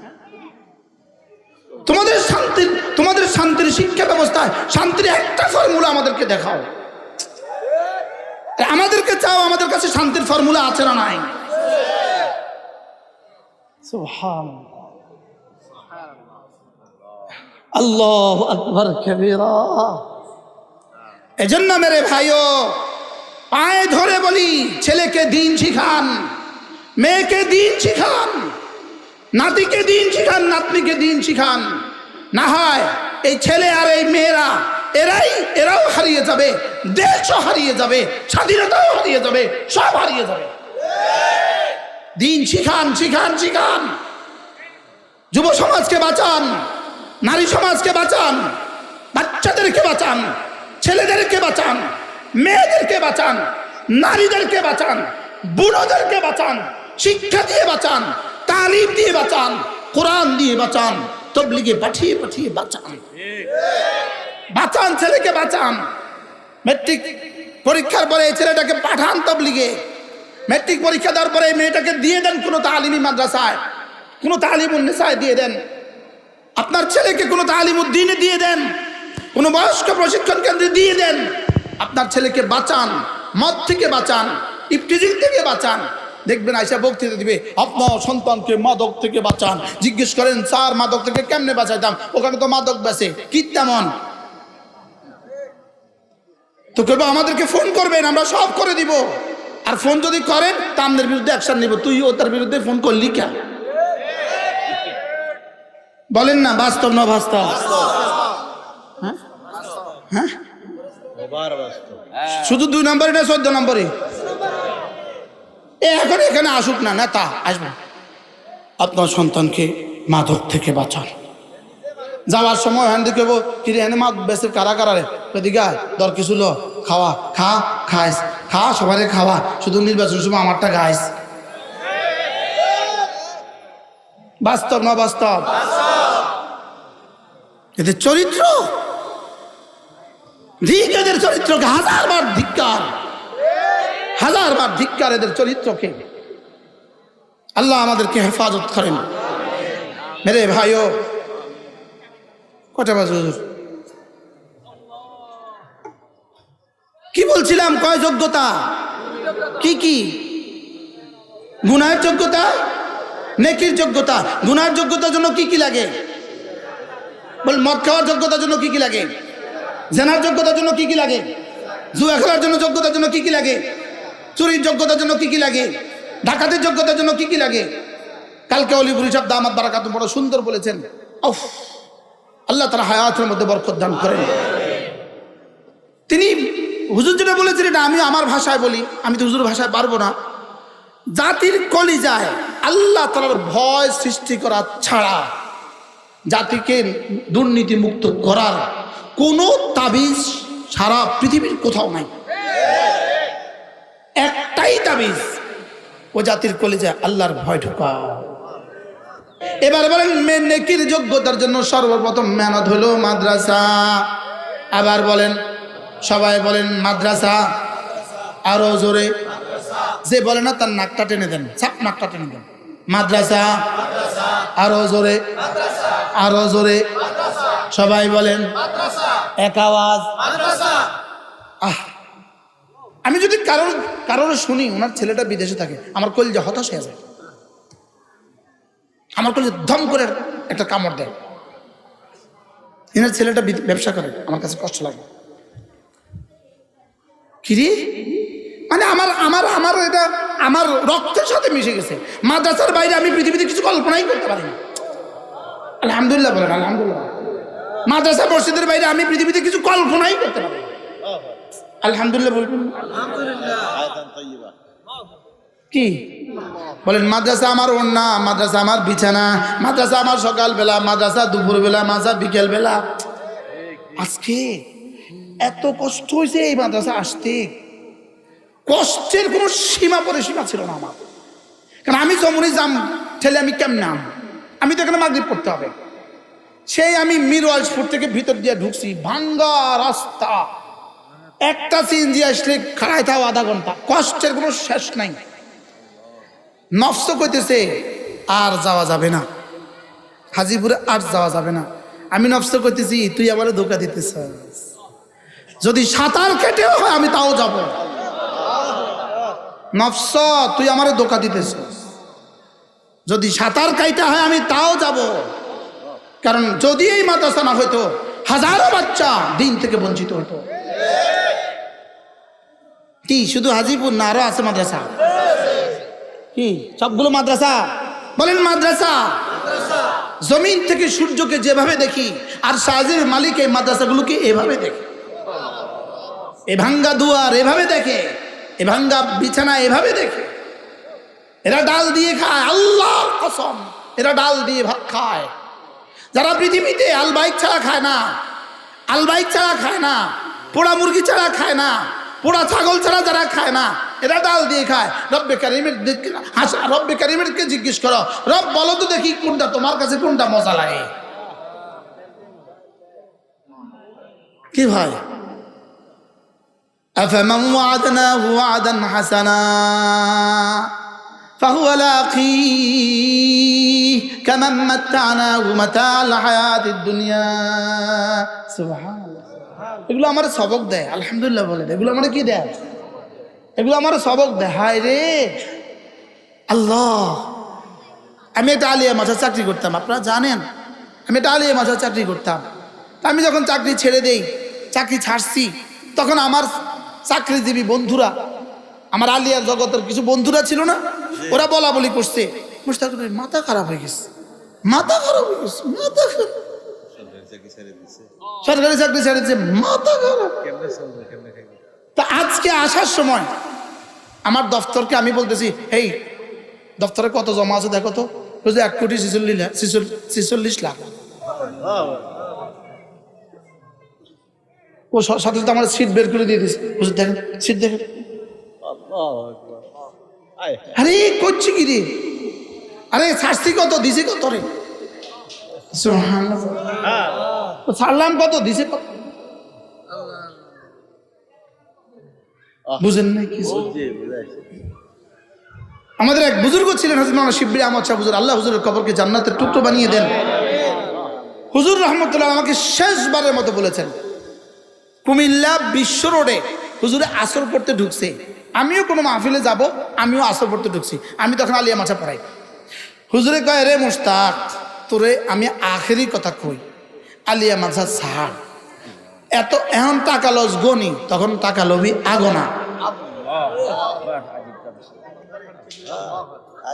তোমাদের শান্তির শিক্ষা ব্যবস্থায় শান্তির একটা ফর্মুলা আমাদেরকে দেখাও। আমাদেরকে চাও, আমাদের কাছে শান্তির ফর্মুলা আছে না নাই? আল্লাহু আকবার কবীরা। এজন্য মেরে ভাইও, পায়ে ধরে বলি, ছেলেকে দিন শিখান, মেয়েকে দিন শিখান, নাতিকে দিন শিখান, নাতনিকে দিন শিখান। না হয় এই ছেলে আর এই মেয়েরা এরাও হারিয়ে যাবে, দেশও হারিয়ে যাবে, স্বাধীনতাও হারিয়ে যাবে, সব হারিয়ে যাবে। দিন শিখান, শিখান, শিখান। যুব সমাজকে বাঁচান, নারী সমাজকে বাঁচান, বাচ্চাদেরকে বাঁচান, ছেলেদেরকে বাঁচান, মেয়েদেরকে বাঁচান, নারীদেরকে বাঁচান, বুড়োদেরকে বাঁচান, শিক্ষা দিয়ে বাঁচান, তালিম দিয়ে বাঁচান, কোরআন দিয়ে বাঁচান, তবলিগে পাঠিয়ে পাঠিয়ে বাঁচান। বাঁচান, ছেলেকে বাঁচান। মেট্রিক পরীক্ষার পরে এই ছেলেটাকে পাঠান তবলিগে। মেট্রিক পরীক্ষা দেওয়ার পরে মেয়েটাকে দিয়ে দেন কোনো তালিমি মাদ্রাসায়, কোনো তালিমুন্নেসায় দিয়ে দেন। আপনার ছেলেকে কোনো তালিমুদ্দিনে দিয়ে দেন, কোনো বয়স্ক প্রশিক্ষণ কেন্দ্রে দিয়ে দেন। আপনার ছেলেকে বাঁচান, মদ থেকে বাঁচান, ইফটিজিং থেকে বাঁচান। দেখবেন আইসা বক্তৃতা দিবে, আপনার সন্তানকে মাদক থেকে বাঁচান। জিজ্ঞেস করেন, স্যার মাদক থেকে কেমনে বাঁচাইতাম? ওখানে তো মাদক বেচে, কি তেমন? তো কেবল আমাদেরকে ফোন করবেন, আমরা সব করে দিব। আর ফোন যদি করেন তা আমাদের বিরুদ্ধে অ্যাকশন নিব। তুইও তার বিরুদ্ধে ফোন করলি কেন? বলেন না, বাস্তব না বাস্তব? হ্যাঁ হ্যাঁ, শুধু 2 নম্বরে না 14 নম্বরে? এখন এখানে আসুক না, না তা আসবে। আপনার সন্তানকে মাদক থেকে বাঁচান। যাওয়ার সময় হ্যান দেখে কি রে, হ্যাঁ মাদক বেশি কারা কারা রে, দিঘা দর কিছু লো, খাওয়া খাইস, খা সবাই খাওয়া, শুধু নির্বাচন সময় আমারটা গাইস। বাস্তব না বাস্তব? এদের চরিত্র, এদের চরিত্রকে হাজারবার ধিক্কার, হাজারবার ধিক্কার এদের চরিত্রকে। আল্লাহ আমাদেরকে হেফাজত করেন। মেরে ভাইও, কটা বাজে হুজুর? কি বলছিলাম? কয় যোগ্যতা? কি কি? গুনাহের যোগ্যতা, নেকির যোগ্যতা। গুনাহের যোগ্যতার জন্য কি কি লাগে? বল, মদ খাওয়ার যোগ্যতার জন্য কি কি লাগে? জেনার যোগ্যতার জন্য কি কি লাগে? জুয়া খেলার জন্য যোগ্যতার জন্য কি কি লাগে? চুরির যোগ্যতার জন্য কি কি লাগে? ডাকাতের যোগ্যতার জন্য কি কি লাগে? কালকে অলিপুরি সাহেব দামাত বারাকাতুহু বড় সুন্দর বলেছেন। আল্লাহ তাআলা হায়াতের মধ্যে বরকত দান করেন। তিনি হুজুর যেটা বলেছেন এটা আমি আমার ভাষায় বলি, আমি তো হুজুর ভাষায় পারবো না। জাতির কলিজায় আল্লাহ তাআলার ভয় সৃষ্টি করা ছাড়া জাতিকে দুর্নীতি মুক্ত করার কোনো তাবিজ সারা পৃথিবীর কোথাও নাই। একটাই তাবিজ, ও জাতির কলিজায় আল্লাহর ভয় ঢোকা। এবার বলেন, নেকির যোগ্যতার জন্য সর্বপ্রথম মেহনত হলো মাদ্রাসা। আবার বলেন, সবাই বলেন মাদ্রাসা, আরো জোরে। যে বলে না তার নাকটা টেনে দেন, ছাপ নাকটা টেনে দেন। মাদ্রাসা, আরো জোরে, আরো জোরে, সবাই বলেন এক আওয়াজ। আহ, আমি যদি কারোর শুনি ওনার ছেলেটা বিদেশে থাকে, আমার কলিজা হতাশ হয়ে যায়, আমার কলিজা ধম করে একটা কামড় দেয়। এনার ছেলেটা ব্যবসা করে, আমার কাছে কষ্ট লাগে। কিরে, মানে আমার আমার আমার এটা আমার রক্তের সাথে মিশে গেছে। মাদ্রাসার বাইরে আমি পৃথিবীতে কিছু কল্পনাই করতে পারি না। আলহামদুলিল্লাহ বলেন, আলহামদুলিল্লাহ। মাদ্রাসা মসজিদের বাইরে আমি পৃথিবীতে কিছু কল্পনাই করতে পারি না। আলহামদুলিল্লাহ বলবেন, কি বলেন? মাদ্রাসা আমার ওড়না, মাদ্রাসা আমার বিছানা, মাদ্রাসা আমার সকালবেলা, মাদ্রাসা দুপুরবেলা, মাদ্রাসা বিকেলবেলা। আজকে এত কষ্ট হয়েছে এই মাদ্রাসা আসতে, কষ্টের কোনো সীমা পরিসীমা ছিল না আমার। কারণ আমি যমুনি যাম ঠেলে আমি কেমন আমি তো এখানে মাগরিব পড়তে হবে। সেই আমি মিরওয়াজপুর থেকে ভিতর দিয়ে ঢুকছি, ভাঙ্গা রাস্তা, একটা সিএনজি আসলে খাড়ায় থাও আধা ঘন্টা, কষ্টের কোনো শেষ নাই। নফস কইতেছে আর যাওয়া যাবে না, হাজিপুরে আর যাওয়া যাবে না। আমি নফস কইতেছি তুই আমার ধোকা দিতেছ, যদি সাঁতার কেটেও হয় আমি তাও যাব। নফস তুই আমার ধোকা দিতেছ, যদি সাঁতার কাইটা হয় আমি তাও যাব। কারণ যদি এই মাদ্রাসা না হইতো হাজারো বাচ্চা দিন থেকে বঞ্চিত হইতো। কি শুধু হাজিপুর না, আরো আছে মাদ্রাসা? কি সবগুলো মাদ্রাসা? বলেন মাদ্রাসা। জমিন থেকে সূর্যকে যেভাবে দেখি, আর সাজির মালিক এই মাদ্রাসাগুলোকে এভাবে দেখে। এ ভাঙ্গা দুয়ার এভাবে দেখে, এ ভাঙ্গা বিছানা এভাবে দেখে। এরা ডাল দিয়ে খায়, আল্লাহর কসম, এরা ডাল দিয়ে ভাত খায়। যারা পৃথিবীতে আলবাইক ছাড়া খায় না, আলবাইক ছাড়া খায় না, পোড়া মুরগি ছাড়া খায় না, পোড়া ছাগল ছাড়া যারা খায় না, এরা ডাল দিয়ে খায়। রব্বে কারিমের হাসা, রব্বে কারিমেরকে জিজ্ঞেস করো, রব বলো তো দেখি কোনটা তোমার কাছে কোনটা মজা লাগে। কি ভাই? আফামান ওয়া'আদনাহু ওয়া'দান হাসানা ফাহুয়া লাকীহ কামান মাত্তা'নাহু মাতা'আল হায়াতিদ দুনিয়া। সুবহানাল্লাহ। এগুলো আমার সবক দেয়, আলহামদুলিল্লাহ বলে। এগুলো আমার কি দেয়? এগুলো আমার সবক দেয়। হায় রে আল্লাহ, আমি একটা আলিয়া মাদ্রাসায় চাকরি করতাম, আপনারা জানেন আমি একটা আলিয়া মাদ্রাসায় চাকরি করতাম। আমি যখন চাকরি ছেড়ে দেই, চাকরি ছাড়ছি, তখন আমার চাকরিজীবী বন্ধুরা, আমার আলিয়ার জগতের কিছু বন্ধুরা ছিল না, ওরা বলা বলি করছে, মুশতাক ভাই মাথা খারাপ হয়ে গেছে, মাথা খারাপ হয়ে গেছে, মাথা খারাপ, সরকারি চাকরি ছেড়েছে, মাথা খারাপ। তা আজকে আসার সময় আমার দফতরকে আমি বলতেছি, এই দফতরে কত জমা আছে দেখো তো, 1,46,46 লাখ। ও সাথে সাথে আমার সিট বের করে দিয়ে দিচ্ছে, দেখেন সিট দেখেন। আরে করছি কি রে, আরে শাস্তি কত দিছে কত রে, ছাড়লাম কত দিছে কত, বুঝেন না কিছু। আমাদের এক বুজুর্গ ছিলেন হযরত মাওলানা শিবলি আহমদ শাহ হুজুর, আল্লাহ হুজুরের কবরকে জান্নাতের টুকরো বানিয়ে দেন। হুজুর রহমতুল্লাহ আমাকে শেষবারের মতো বলেছেন, কুমিল্লা বিশ্ব রোডে হুজুরে আসর পড়তে ঢুকছে, আমিও কোনো মাহফিলে যাব, আমিও আসর পড়তে ঢুকছি। আমি তখন আলিয়া মাছা পড়াই। হুজুরে কয়, রে মুশতাক তোরে আমি আখেরি কথা কই, আলিয়া মাছা ছাড়, এত এখন টাকা লস গনি, তখন টাকা লবি আগনা।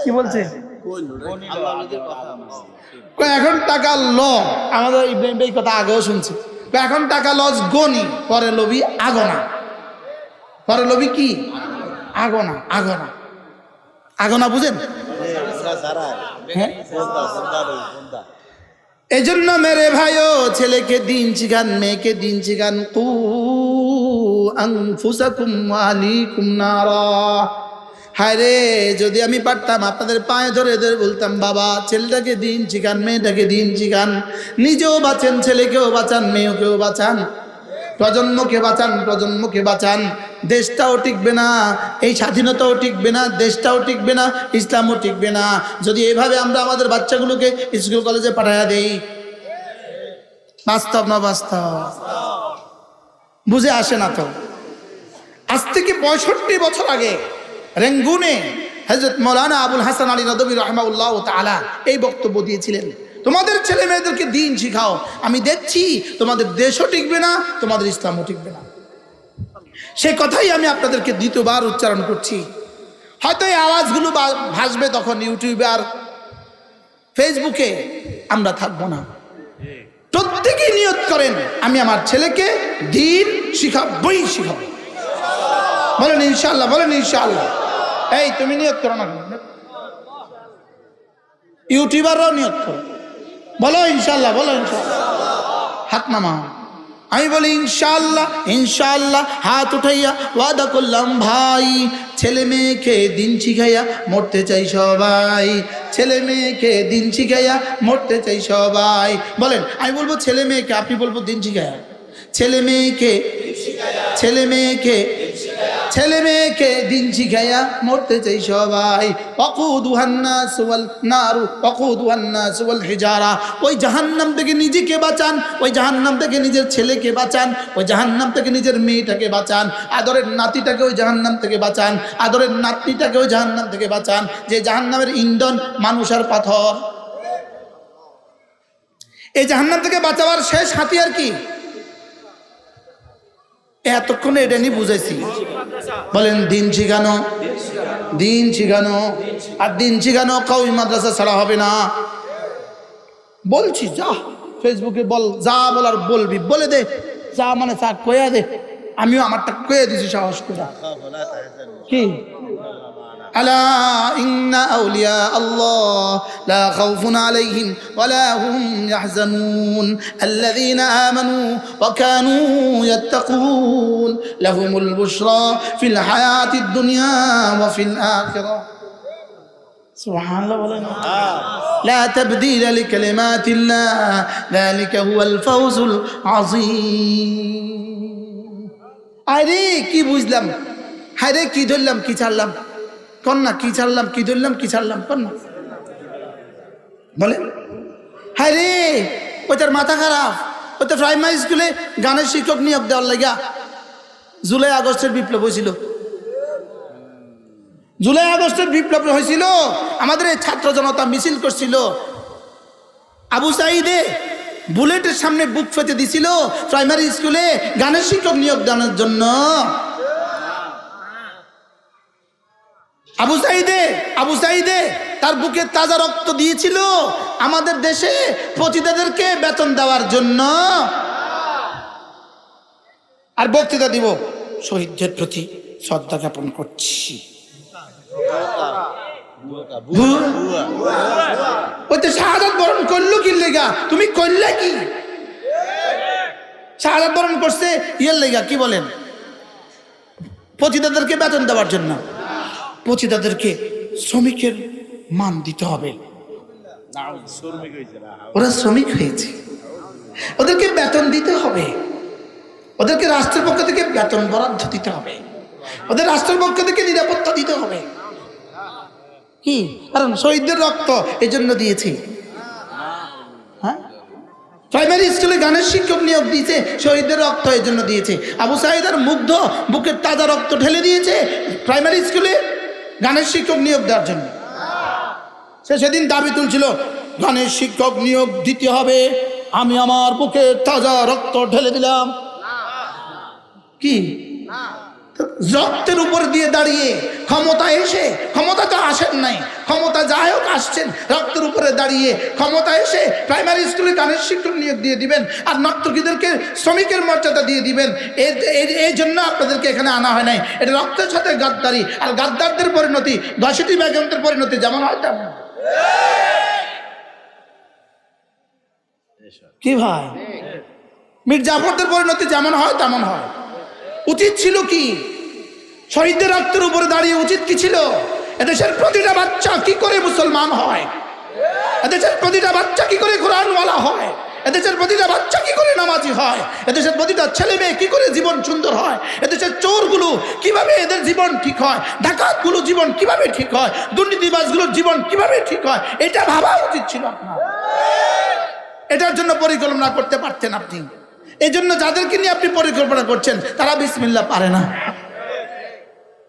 কি বলছে? এখন টাকা ল, আমাদের ইব্রাহিম ভাই কথা আগেও শুনছি, এখন টাকা লস গনি, পরে লবি আগনা। পরে লবি কি? আগনা। আগনা, আগনা বুঝেন? এই জন্য মেরে ভাইও ছেলেকে দিন শিখান, মেয়েকে দিন শিখান। কু আনফুসাকুম ওয়া আহলিকুম নারা। হায় রে, যদি আমি পারতাম আপনাদের পায়ে ধরে ধরে বলতাম, বাবা ছেলেটাকে দিন শিখান, মেয়েটাকে দিন শিখান, নিজেও বাঁচেন, ছেলেকেও বাঁচান, মেয়েকেও বাঁচান। প্রজন্মকে বাঁচান, প্রজন্মকে বাঁচান। দেশটাও টিকবে না, এই স্বাধীনতাও টিকবে না, দেশটাও টিকবে না, ইসলামও টিকবে না যদি এভাবে আমরা আমাদের বাচ্চাগুলোকে স্কুল কলেজে পাঠাইয়া দেই। বাস্তব না বাস্তব? বুঝে আসে না তো। আজ থেকে 65 বছর আগে রেঙ্গুনে হযরত মাওলানা আবুল হাসান আলী নদভী রাহিমাহুল্লাহ তাআলা এই বক্তব্য দিয়েছিলেন, তোমাদের ছেলে মেয়েদেরকে দিন শিখাও, আমি দেখছি তোমাদের দেশও টিকবে না, তোমাদের ইসলামও টিকবে না। সেই কথাই আমি আপনাদেরকে দ্বিতীয়বার উচ্চারণ করছি। হয়তো এই আওয়াজগুলো ভাসবে তখন ইউটিউবে আর ফেসবুকে, আমরা থাকবো না। প্রত্যেকেই নিয়ত করেন, আমি আমার ছেলেকে দিন শিখাবই শিখাবো। বলেন ইনশাআল্লাহ, বলেন ইনশাআল্লাহ। এই তুমি নিয়ত করো না, ইউটিউবাররাও নিয়ত করো, বলো ইনশাআল্লাহ, বলো ইনশাআল্লাহ। হাত নামা, আমি বলি ইনশাআল্লাহ, ইনশাআল্লাহ। হাত উঠাইয়া ওয়াদা করলাম ভাই, ছেলে মেয়েকে দিন শিখাইয়া মরতে চাই সবাই, ছেলে মেয়েকে দিন শিখাইয়া মরতে চাই সবাই। বলেন, আমি বলবো ছেলে মেয়েকে, আপনি বলবো দিন শিখাইয়া। ছেলে মেয়েকে, ছেলে মেয়েকে, ছেলে মেয়েকে দিন শিখাইয়া মরতে চাই সবাই। ওয়াকুদুহান নাস ওয়াল নারু ওয়াকুদুহান নাস ওয়াল হিজারা। ওই জাহান্নাম থেকে নিজেকে বাঁচান, ওই জাহান্নাম থেকে নিজের ছেলেকে বাঁচান, ওই জাহান্নাম থেকে নিজের মেয়েটাকে বাঁচান, আদরের নাতিটাকে ওই জাহান্নাম থেকে বাঁচান, আদরের নাতনিটাকে ওই জাহান্নাম থেকে বাঁচান। যে জাহান্নামের ইন্ধন মানুষ আর পাথর। এই জাহান্নাম থেকে বাঁচাবার শেষ হাতিয়ার কি? এতক্ষণে এটা নিয়ে বুঝাইছি। বলেন দিন শিখানো, দিন শিখানো। আর দিন শিখানো কওমি মাদ্রাসা ছাড়া হবে না। বলছি যা ফেসবুকে বল, যা বলার বলবি, বলে দে, যা মানে চা কয়া দে। আমিও আমারটা কয়ে দিছি সাহস করে। কি? আলা ইন্না আউলিয়া আল্লাহ লা খাউফুন আলাইহিম ওয়ালা হুম ইয়াহজানুন আল্লাযীনা আমানু ওয়া কানু ইয়াত্তাকুন লাহুমুল বুশরা ফিল হায়াতিদ দুনিয়া ওয়া ফিল আখিরাহ। সুবহানাল্লাহ, বলেন লা তাবদীলা লিকালিমাতিল্লাহ যালিকা হুয়াল ফাওজুল আযীম। আরে কি বুঝলাম, হায়রে কি ধরলাম, কি ছাড়লাম, কন্যা কি ছাড়লাম, কি ধরলাম, কি ছাড়লাম, কন্যা বলেন। হায় রে, ওইটার মাথা খারাপ। ওই তো প্রাইমারি স্কুলে গানের শিক্ষক নিয়োগ দেওয়ার লাগা জুলাই আগস্টের বিপ্লব হয়েছিল। জুলাই আগস্টের বিপ্লব হয়েছিল, আমাদের এই ছাত্র জনতা মিছিল করছিল। আবু সাইদে বুলেটের সামনে বুক ফেতে দিছিল প্রাইমারি স্কুলে গানের শিক্ষক নিয়োগ দেওয়ার জন্য। আবু সাইদে তার বুকে তাজা রক্ত দিয়েছিল আমাদের দেশে পতিতাদেরকে বেতন দেওয়ার জন্য। আর বক্তৃতা দিব, শহীদদের প্রতি শ্রদ্ধা জ্ঞাপন করছি। ওই তো শাহাদাত বরণ করলো কি লেগা? তুমি করলে কি? শাহাদাত বরণ করছে ইয়ের লেগা, কি বলেন? পতিতাদেরকে বেতন দেওয়ার জন্য। পতিতাদেরকে শ্রমিকের মান দিতে হবে। ওরা শ্রমিক হয়েছে, ওদেরকে বেতন দিতে হবে, ওদেরকে রাষ্ট্রের পক্ষ থেকে বেতন বরাদ্দ দিতে হবে, ওদের রাষ্ট্রের পক্ষ থেকে নিরাপত্তা দিতে হবে। কি কারণ? শহীদদের রক্ত এই জন্য দিয়েছি। হ্যাঁ, প্রাইমারি স্কুলে গানের শিক্ষক নিয়োগ দিয়েছে, শহীদদের রক্ত এই জন্য দিয়েছে। আবু সাঈদ আর মুগ্ধ বুকের তাজা রক্ত ঢেলে দিয়েছে প্রাইমারি স্কুলে গানের শিক্ষক নিয়োগ দেওয়ার জন্য। সে সেদিন দাবি তুলছিল গানের শিক্ষক নিয়োগ দিতে হবে, আমি আমার বুকে তাজা রক্ত ঢেলে দিলাম। কি রক্তের উপর দিয়ে দাঁড়িয়ে ক্ষমতা এসে, ক্ষমতা তো আসেন নাই, ক্ষমতা যাই হোক আসছেন, রক্তের উপরে দাঁড়িয়ে ক্ষমতা এসে প্রাইমারি স্কুলে গানের শিক্ষক নিয়োগ দিয়ে দিবেন আর নর্তকীদেরকে শ্রমিকের মর্যাদা দিয়ে দিবেন। এই জন্য আপনাদেরকে এখানে আনা হয় নাই। এটা রক্তের সাথে গাদ্দারি, আর গাদ্দারদের পরিণতি 10টি বেগমদের পরিণতি যেমন হয় তেমন। কি ভাই, মীর জাফরদের পরিণতি যেমন হয় তেমন হয়। উচিত ছিল কি? শহীদদের রক্তের উপরে দাঁড়িয়ে উচিত কি ছিল? এদেশের প্রতিটা বাচ্চা কি করে মুসলমান হয়, এদেশের প্রতিটা বাচ্চা কি করে কোরআনওয়ালা হয়, এদেশের প্রতিটা বাচ্চা কি করে নামাজি হয়, এদেশের প্রতিটা ছেলে মেয়ে কি করে জীবন সুন্দর হয়, এদেশের চোরগুলো কিভাবে এদের জীবন ঠিক হয়, ডাকাতগুলো জীবন কিভাবে ঠিক হয়, দুর্নীতিবাজগুলোর জীবন কিভাবে ঠিক হয়, এটা ভাবা উচিত ছিল আপনার। এটার জন্য পরিকল্পনা করতে পারতেন আপনি। এই জন্য যাদেরকে নিয়ে আপনি পরিকল্পনা করছেন তারা বিসমিল্লাহ পারে না।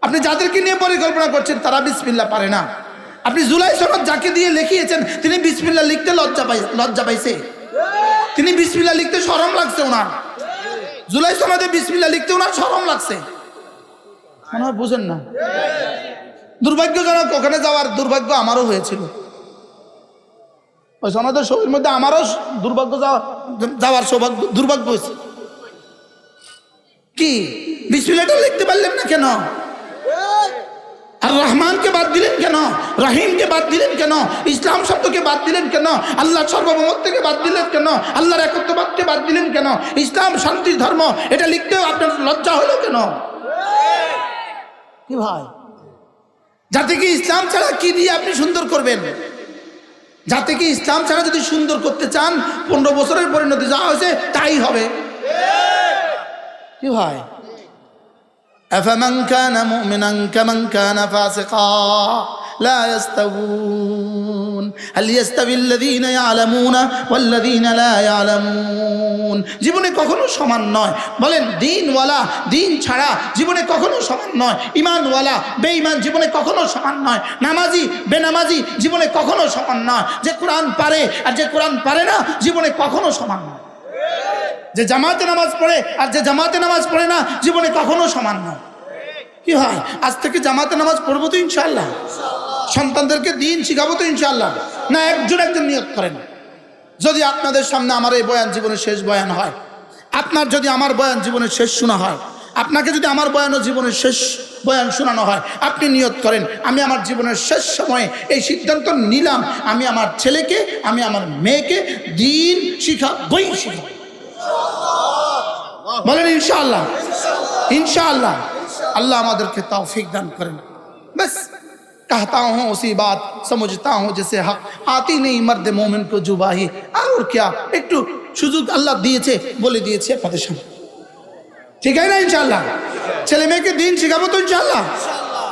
আপনি যাদেরকে নিয়ে পরিকল্পনা করছেন তারা বিসমিল্লাহ পারে না। আপনি জুলাই সনদ যাকে দিয়ে লিখিয়েছেন তিনি বিসমিল্লাহ লিখতে লজ্জা পাইছে, তিনি বিসমিল্লাহ লিখতে শরম লাগছে ওনার। জুলাই সনদে বিসমিল্লাহ লিখতে ওনার শরম লাগছে, মনে হয় বুঝেন না। দুর্ভাগ্যজনক, ওখানে যাওয়ার দুর্ভাগ্য আমারও হয়েছিল। ওই সনদের ছবির মধ্যে আমারও যাওয়ার সৌভাগ্য দুর্ভাগ্য হয়েছে। কি বিসমিল্লাহটা লিখতে পারলেন না কেন? আর রহমানকে বাদ দিলেন কেন? রহিমকে বাদ দিলেন কেন? ইসলাম শব্দকে বাদ দিলেন কেন? আল্লাহর সার্বভৌমত্বকে বাদ দিলেন কেন? আল্লাহর একত্ববাদকে বাদ দিলেন কেন? ইসলাম শান্তির ধর্ম, এটা লিখতেও আপনার লজ্জা হলো কেন? কি ভাই, জাতিকে ইসলাম ছাড়া কি দিয়ে আপনি সুন্দর করবেন? জাতিকে ইসলাম ছাড়া যদি সুন্দর করতে চান 15 বছরের পরিণতি যা হয়েছে তাই হবে। কি ভাই, أفمن كان مؤمنا كمن كان فاسقا لا يستوون هل يستوي الذين يعلمون والذين لا يعلمون। জীবনে কখনো সমান নয়। বলেন দ্বীনওয়ালা দ্বীন ছাড়া জীবনে কখনো সমান নয়, ঈমানওয়ালা বেঈমান জীবনে কখনো সমান নয়, নামাজি বেনামাজি জীবনে কখনো সমান নয়, যে কোরআন পারে আর যে কোরআন পারে না জীবনে কখনো সমান নয়, যে জামাতে নামাজ পড়ে আর যে জামাতে নামাজ পড়ে না জীবনে কখনো সমান নয়। কি হয়, আজ থেকে জামাতে নামাজ পড়বো তো ইনশাআল্লাহ, সন্তানদেরকে দিন শিখাবো তো ইনশাআল্লাহ। না একজন নিয়ত করেন, যদি আপনাদের সামনে আমার এই বয়ান জীবনের শেষ বয়ান হয়, আপনার যদি আমার বয়ান জীবনের শেষ শোনা হয়, আপনাকে যদি আমার বয়ান ও জীবনের শেষ বয়ান শোনানো হয়, আপনি নিয়ত করেন আমি আমার জীবনের শেষ সময়ে এই সিদ্ধান্ত নিলাম আমি আমার ছেলেকে আমি আমার মেয়েকে দিন শিখাবই শিখাবো। বলেন ইনশাআল্লাহ। ইনশাআল্লাহ अल्लाह আমাদেরকে তৌফিক দান করেন। बस कहता हूँ उसी बात समझता हूँ जैसे हक आती नहीं मर्द मोमिन को जुबाही। और क्या একটু সুযোগ আল্লাহ দিয়েছে বলে দিয়েছে আপনাদের সামনে, ঠিক আছে না? ইনশাআল্লাহ ছেলে মেয়েকে দিন শিখাবো তো ইনশাআল্লাহ,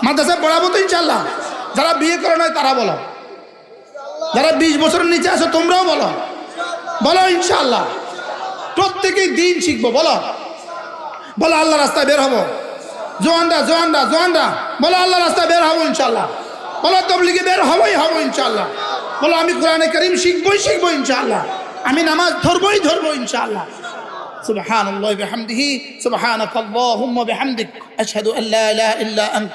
মাদ্রাসায় পড়াবো তো ইনশাআল্লাহ। যারা বিয়ে করে নয় তারা বলো, যারা 20 বছরের নিচে আছো তোমরাও বলো, বলো ইনশাআল্লাহ প্রত্যেকেই দিন শিখবো। বলো বলো আল্লাহ রাস্তায় বের হবো, জোয়ানরা বলো আল্লাহ রাস্তায় বের হবো ইনশাআল্লাহ, বলো তাবলীগে বের হবো ইনশাআল্লাহ, বলো আমি কোরআনে কারীম শিখবো ইনশাআল্লাহ, আমি নামাজ ধরবো ইনশাআল্লাহ। সুবহানাল্লাহি ওয়া বিহামদিহি সুবহানাকাল্লাহুম্মা বিহামদিক আশহাদু আল্লা ইলাহা ইল্লা আনতা